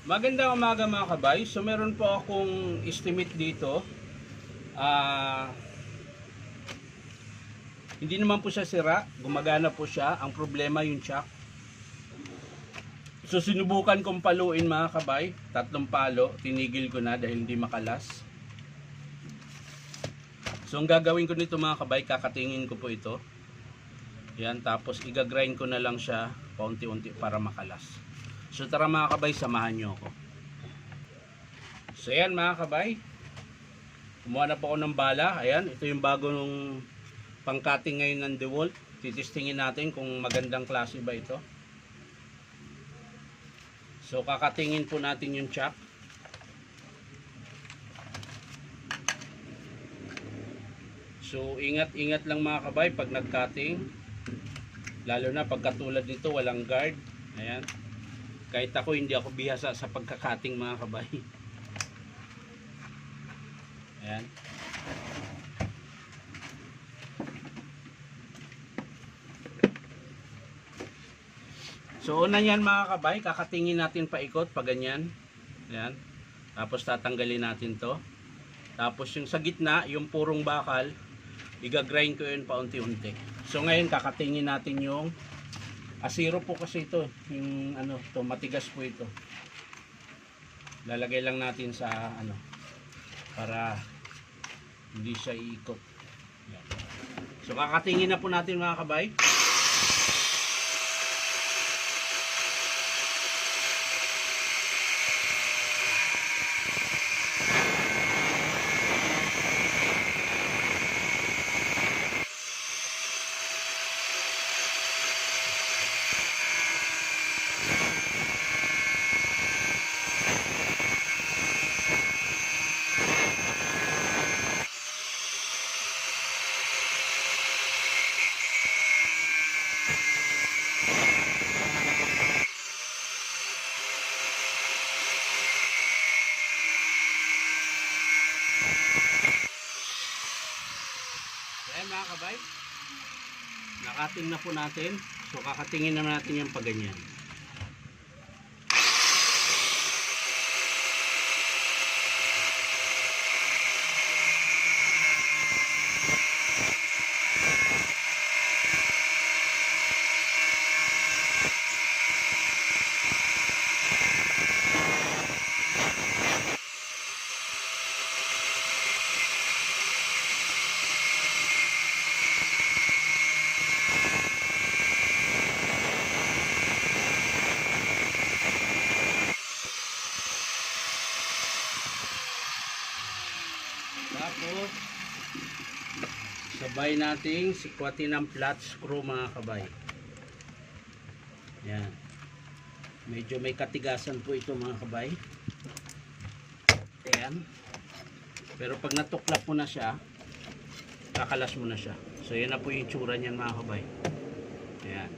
Magandang umaga mga kabay. So meron po akong estimate dito. Hindi naman po siya sira. Gumagana po siya. Ang problema yung shock. So sinubukan kong paluin mga kabay. 3 palo. Tinigil ko na dahil hindi makalas. So ang gagawin ko nito mga kabay, kakatingin ko po ito. Yan, tapos igagrind ko na lang siya paunti-unti para makalas. So tara mga kabay, samahan nyo ako. So yan mga kabay, kumuha na po ako ng bala. Ayan, ito yung bagong pang-cutting ngayon ng DeWalt. Titistingin natin kung magandang klase ba ito. So kakatingin po natin yung chuck. So ingat-ingat lang mga kabay pag nag-cutting. Lalo na pag katulad nito walang guard. Ayan. Kahit ako hindi ako bihasa sa pagka-cutting mga kabay. Ayan. So una yan mga kabay, kakatingin natin paikot pa ganyan. Ayan. Tapos tatanggalin natin to. Tapos yung sa gitna, yung purong bakal, igagrind ko yun paunti-unti. So ngayon kakatingin natin yung asiro po kasi ito, yung ano, to matigas po ito. Lalagay lang natin sa ano para hindi siya iikot. Yan. So kakatingin na po natin mga kabay. Ayan mga kabay, nakating na po natin. So kakatingin na natin yung paganyan. Tapos sabay nating sikwatin ng flat screw mga kabay. Yan. Medyo may katigasan po ito mga kabay. Ayan. Pero pag natuklap mo na siya, kakalas mo na siya. So yan na po yung tsura niyan mga kabay. Ayan.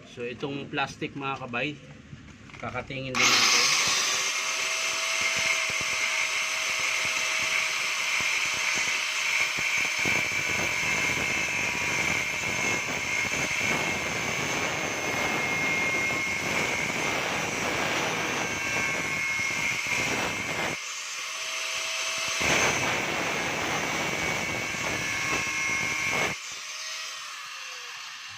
So itong plastic mga kabay, kakatingin din natin.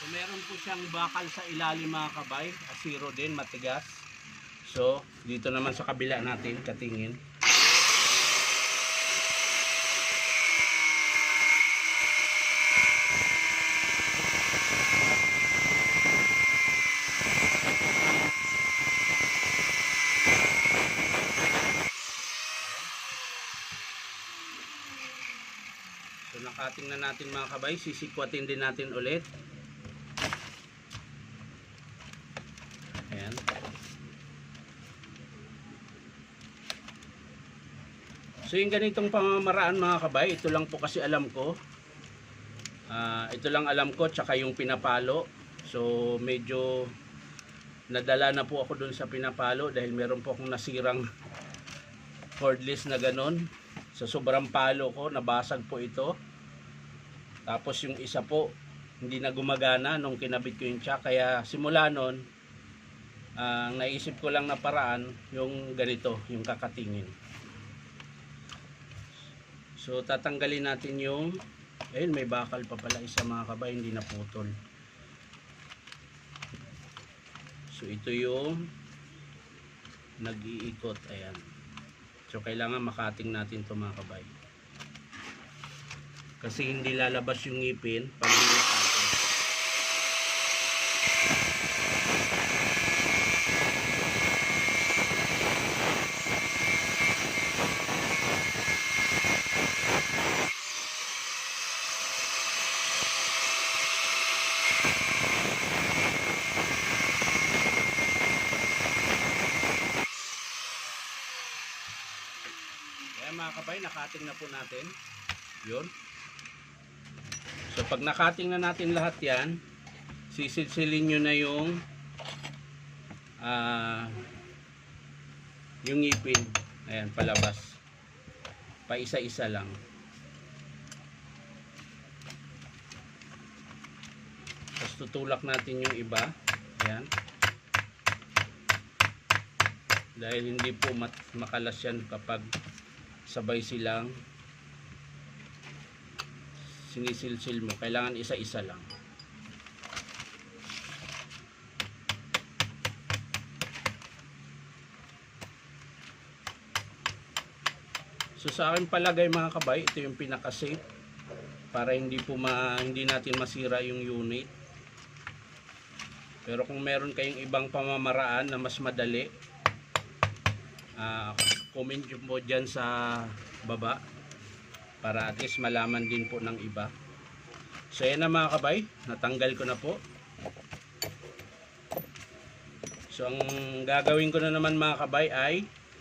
So meron po siyang bakal sa ilalim mga kabay, asiro din, matigas. So dito naman sa kabila natin katingin. So nakating na natin mga kabay, sisikwatin din natin ulit. Ayan. So yung ganitong pamamaraan mga kabay, ito lang po kasi alam ko. Ito lang alam ko, tsaka yung pinapalo. So medyo nadala na po ako dun sa pinapalo dahil meron po akong nasirang cordless na ganon. So sobrang palo ko, nabasag po ito. Tapos yung isa po, hindi na gumagana nung kinabit ko yung chuck. Kaya simula nun, Ang naisip ko lang na paraan yung ganito, yung kakatingin. So tatanggalin natin yung, ayun, may bakal pa pala isa mga kabay, hindi naputol. So ito yung nag-iikot, ayan. So kailangan makating natin ito mga kabay, kasi hindi lalabas yung ngipin pag nakating. Kaya mga kabay, nakating na po natin yun. So pag nakating na natin lahat yan, sisilsilin nyo na yung ngipin, ayan, palabas, pa isa-isa lang. Tapos tutulak natin yung iba, ayan, dahil hindi po makalas yan kapag sabay silang sinisilsil mo. Kailangan isa-isa lang. So sa akin palagay mga kabay, ito yung pinaka-safe para hindi natin masira yung unit. Pero kung meron kayong ibang pamamaraan na mas madali, comment nyo po dyan sa baba para at least malaman din po ng iba. So yan na mga kabay, natanggal ko na po. So ang gagawin ko na naman mga kabay ay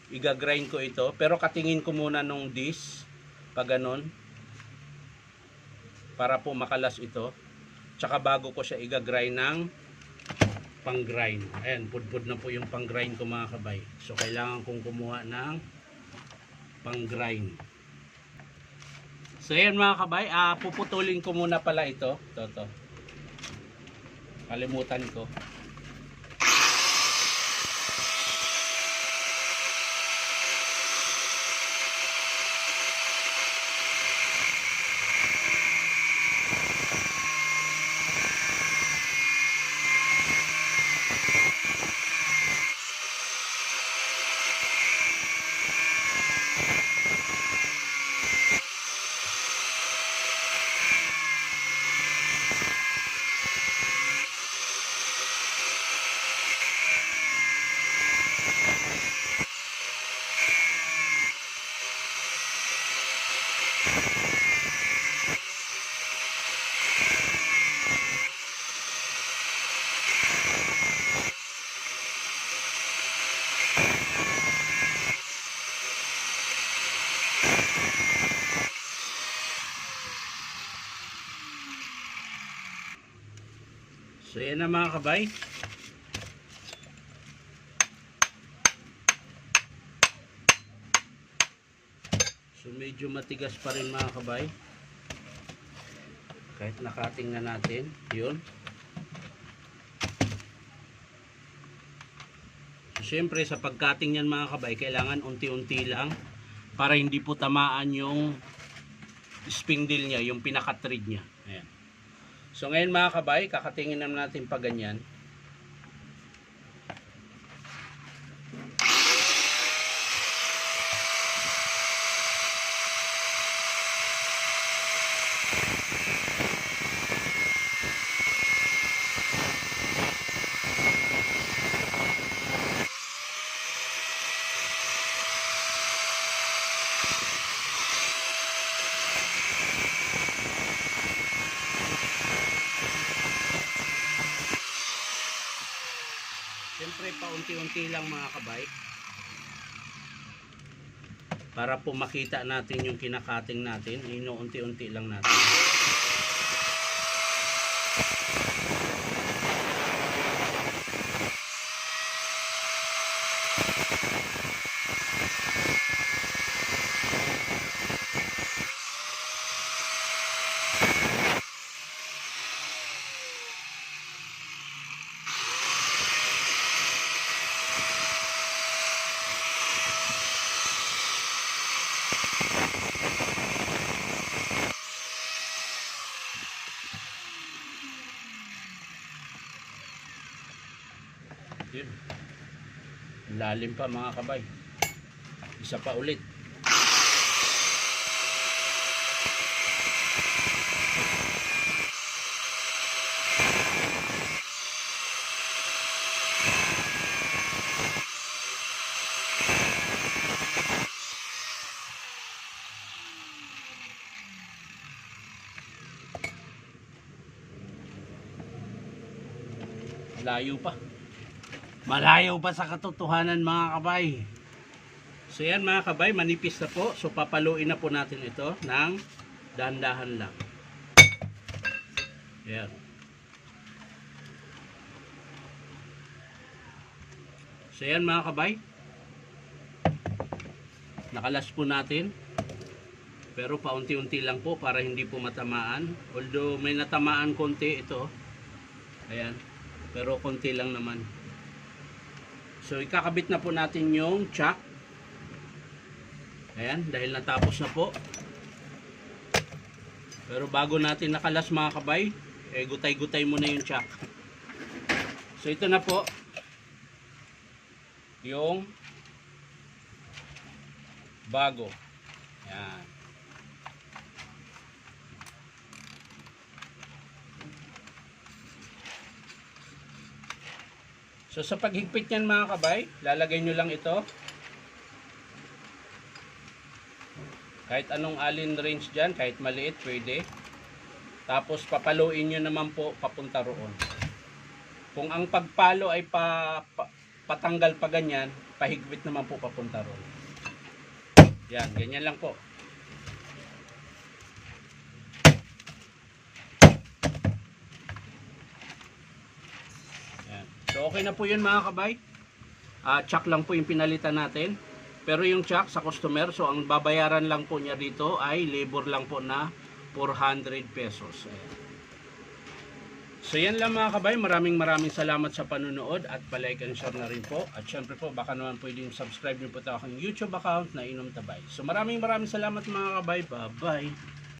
iga-grind ko ito, pero katingin ko muna nung disc pag ganon, para po makalas ito, tsaka bago ko siya iga-grind ng pang-grind. Ayan, pudpud na po yung pang-grind ko mga kabay. So kailangan kong kumuha ng pang-grind. So ayan mga kabay, puputulin ko muna pala ito. Ito. Kalimutan ko. So yan na mga kabay. So medyo matigas pa rin mga kabay, kahit nakating na natin yun. So syempre sa pagkating yan mga kabay, kailangan unti-unti lang para hindi po tamaan yung spindle nya, yung pinaka-thread nya. Ayan. So ngayon mga kabay, kakatingin naman natin pa ganyan. Siyempre paunti-unti lang mga kabay, para po makita natin yung kinakating natin. Inuunti-unti lang natin. Lalim pa mga kabay. Isa pa ulit. Malayo pa. Malayo pa sa katotohanan mga kabay. So yan mga kabay, manipis na po. So papaluin na po natin ito ng dahan-dahan lang. Yan. So yan mga kabay. Nakalas po natin. Pero paunti-unti lang po para hindi po matamaan. Although may natamaan konti ito. Ayan. Pero konti lang naman. So ikakabit na po natin yung chuck. Ayan, dahil natapos na po. Pero bago natin nakalas mga kabay, gutay-gutay muna yung chuck. So ito na po yung bago. Ayan. So sa paghigpit niyan mga kabay, lalagay nyo lang ito. Kahit anong alin range dyan, kahit maliit, pwede. Tapos papaluin nyo naman po papunta roon. Kung ang pagpalo ay patanggal pa ganyan, pahigpit naman po papunta roon. Yan, ganyan lang po. So okay na po yun mga kabay. Chuck lang po yung pinalitan natin. Pero yung chuck sa customer, so ang babayaran lang po niya dito ay labor lang po na 400 pesos. Ayan. So yan lang mga kabay. Maraming salamat sa panunood at palike and share na rin po. At syempre po baka naman pwedeng subscribe nyo po ito aking YouTube account na Inom Tabay. So maraming salamat mga kabay. Bye bye.